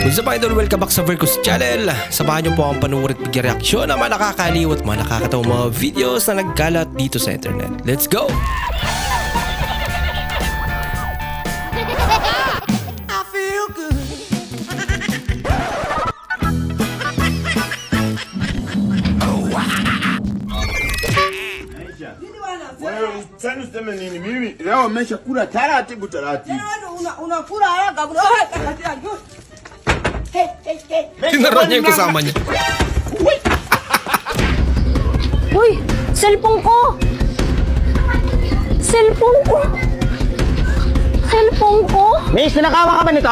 What's up idol? Welcome back sa Vercos Channel. Samahan niyo po ang panuwid at bigyan-reaksyon ng mga nakakaliw at mga nakakatawang mga videos na nagkalat dito sa internet. Let's go! I feel good. Wewe useme nini? Mimi leo nimeshakula taratibu taratibu. Unakula haraka bro. Tinaran niya yung kasama niya. Uy! Cellphone ko! Cellphone ko! Cellphone ko? Miss, pinakawa ka ba nito?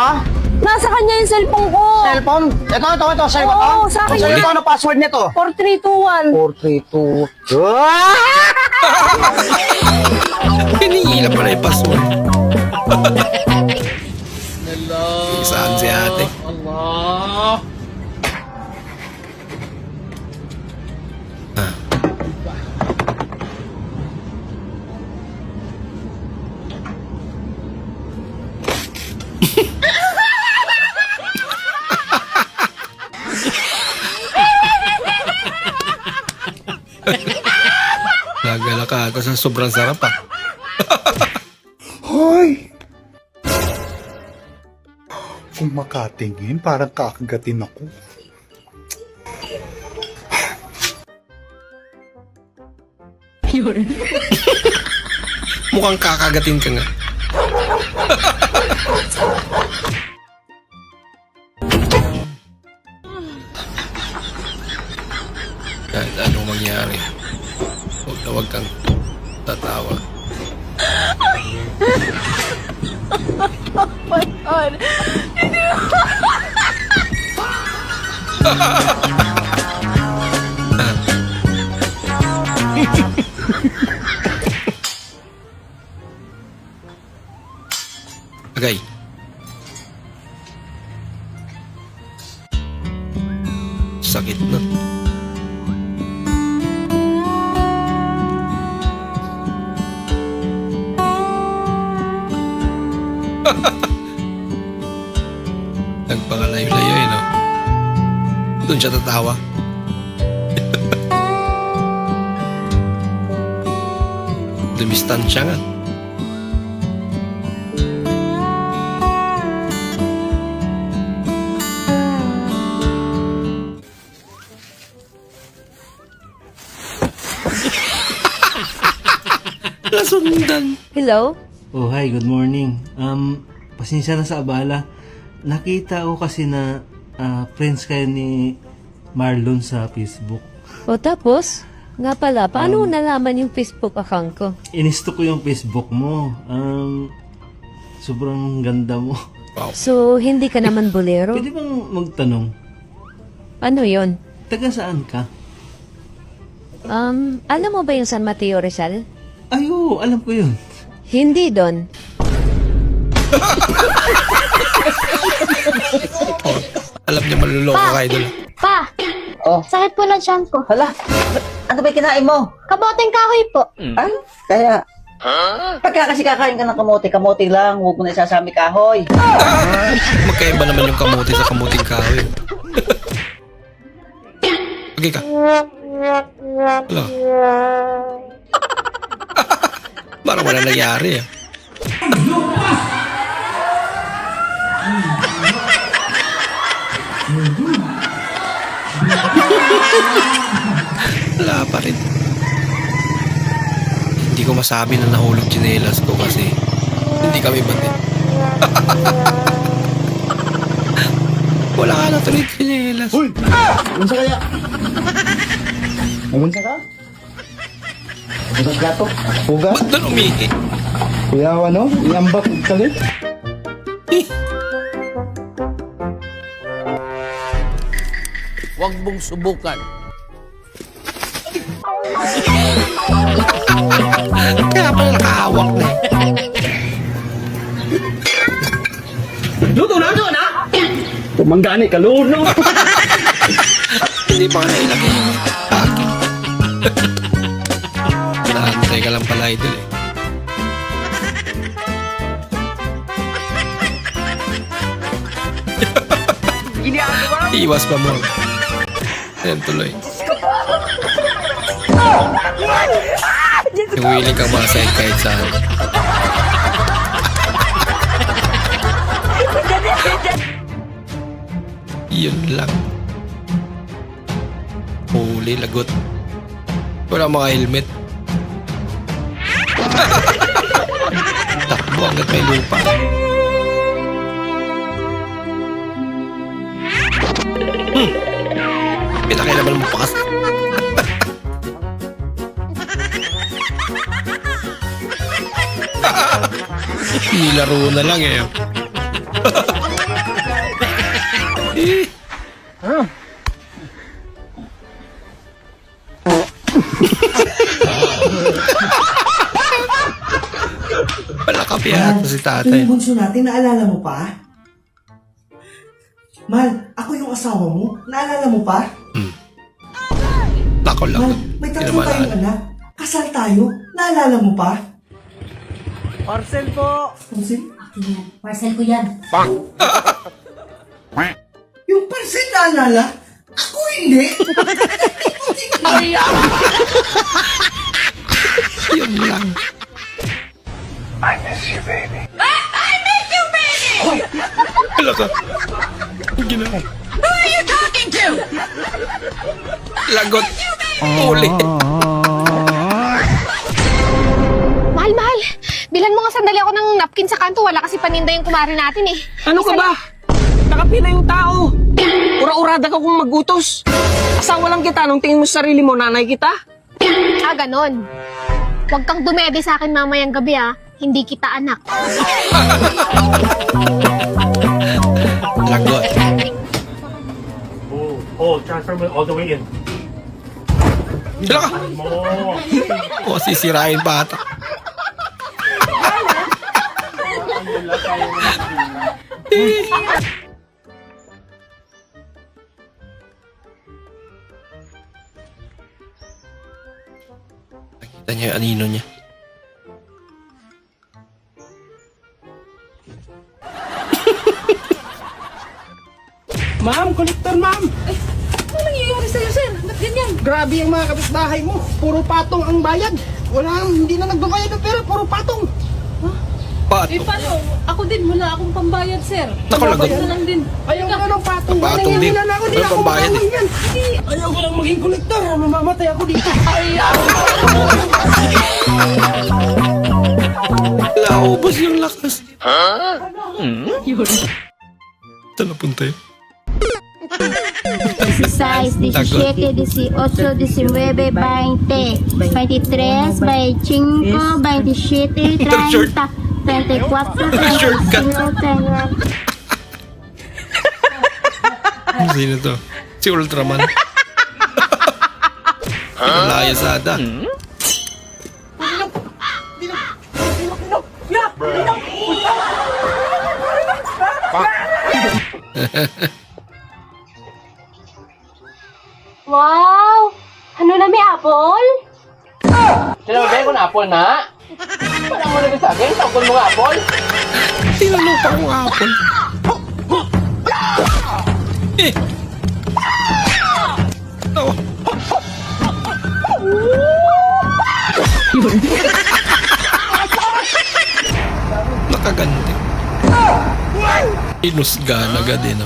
Nasa kanya yung cellphone ko! Cellphone? Ito, sa'yo ba to? Oo, sa akin Sa'yo yan. ito, ano password nito? 4321. 432. Hinihila pala yung password. Saan si ate? Allah. Ah. Nagala ka ako sa sobrang sarap ah. Hoy! Kung makatingin, parang kakagatin ako. Mukhang kakagatin ka nga. Kahit anong mangyari, huwag kang tatawa. My God! Agay. Sakit na. Nagpakalayo-layo eh, no? Doon siya tatawa. Dumistansya nga. Nasundan. Hello? Oh, hi, good morning. Pasensya na sa abala. Nakita ko kasi na friends kayo ni Marlon sa Facebook. O tapos? Nga pala, paano mo nalaman yung Facebook account ko? Inisto ko yung Facebook mo. Sobrang ganda mo. So, hindi ka naman bolero? Pwede bang magtanong? Ano yon? Taga saan ka? Alam mo ba yung San Mateo Rizal? Ay, oo, alam ko yun. Hindi doon. Alam niya maluloko ka, idol. Pa! Oh. Sakit po ng tiyan ko. Hala, ano ba kinain mo? Kaboteng kahoy po. Ay, kaya... Pagka kasi kakain ka ng kamote lang, huwag mo na isasami kahoy. Magkaiba naman yung kamote sa kamuting kahoy. Okay ka. Wala. Parang wala nangyari ah. Wala pa rin. Hindi ko masabi na nahulog tsinelas ko kasi hindi kami batid. Wala ka na tuloy tsinelas. Uy! Bunsa kaya? Bunsa ka? Bunsa ka to? Puga? Ba't doon umihi? Kuya, ano? Iambak kalit? Huwag mong subukan. Kaya pala nakahawak na eh. Luto na! Tumanggani ka, luno! Hindi pa ka nailagay. Akin. Naantay ka lang pala, idol eh. Iwas pa mo. Ayan tuloy. Yung willing kang masahid kahit saan. Yun lang. Huli, lagot. Wala mga helmet. Takbo hanggat may lupa. Pinakailaman mo pa kasi. Nilaro na lang eh. Wala ka piyata si tatay. Yung bunso natin, naalala mo pa? Mal, ako yung asawa mo. Naalala mo pa? Lako lang. Mal, may tatlo tayong anak. Kasal tayo. Naalala mo pa? Parcel po. Parcel? Parcel ko yan. Yung parcel naalala? Ako hindi. Yun lang. Wala ka. Ang ginawa. Who are you talking to? Lagot. Uli. Mahal. Bilan mo nga sandali ako ng napkin sa kanto. Wala kasi paninda yung kumari natin eh. Ano ka ba? Nakapila yung tao. Ura-urada ka kung magutos. Asawa lang kita nung tingin mo sa sarili mo, nanay kita. Ah, ganon. Huwag kang dumede sa akin mamayang gabi ah. Hindi kita anak. Lagot. Transfer mo all the way in. Sila ka. O, sisirain pa ata. Nakita niya yung anino niya. Ma'am, kolektor ma'am. Ano nangyayari sa'yo, sir? Ba't ganyan? Grabe ang mga kapitbahay mo. Puro patong ang bayad. Hindi na nagbabayad ng pera. Puro patong. Pato. Paano? Ako din, wala akong pambayad, sir. Naku, lagot. Pambayad na lang din. Ayaw ko ng patong. Patong din. Nangingilan ako. Di Walang ako pambayad eh. makakain yan. Ayaw ko lang maging kolektor. Mamamatay ako dito. Naubos yung lakas. Ito napunta yun. 16, 17, 18, 19, 20, 23, 25, 27, 30, 34, Shortcut. 35. Sino to? Si Ultraman. Malaya sada. Wow! Ano na may apple? Sinabi ko na apple na. Parang mo nagsasabi. Tawag mo nga apple. Tinalupa ko apple. Eh. Oh. Nakaganti. Inusgan agad eh, no?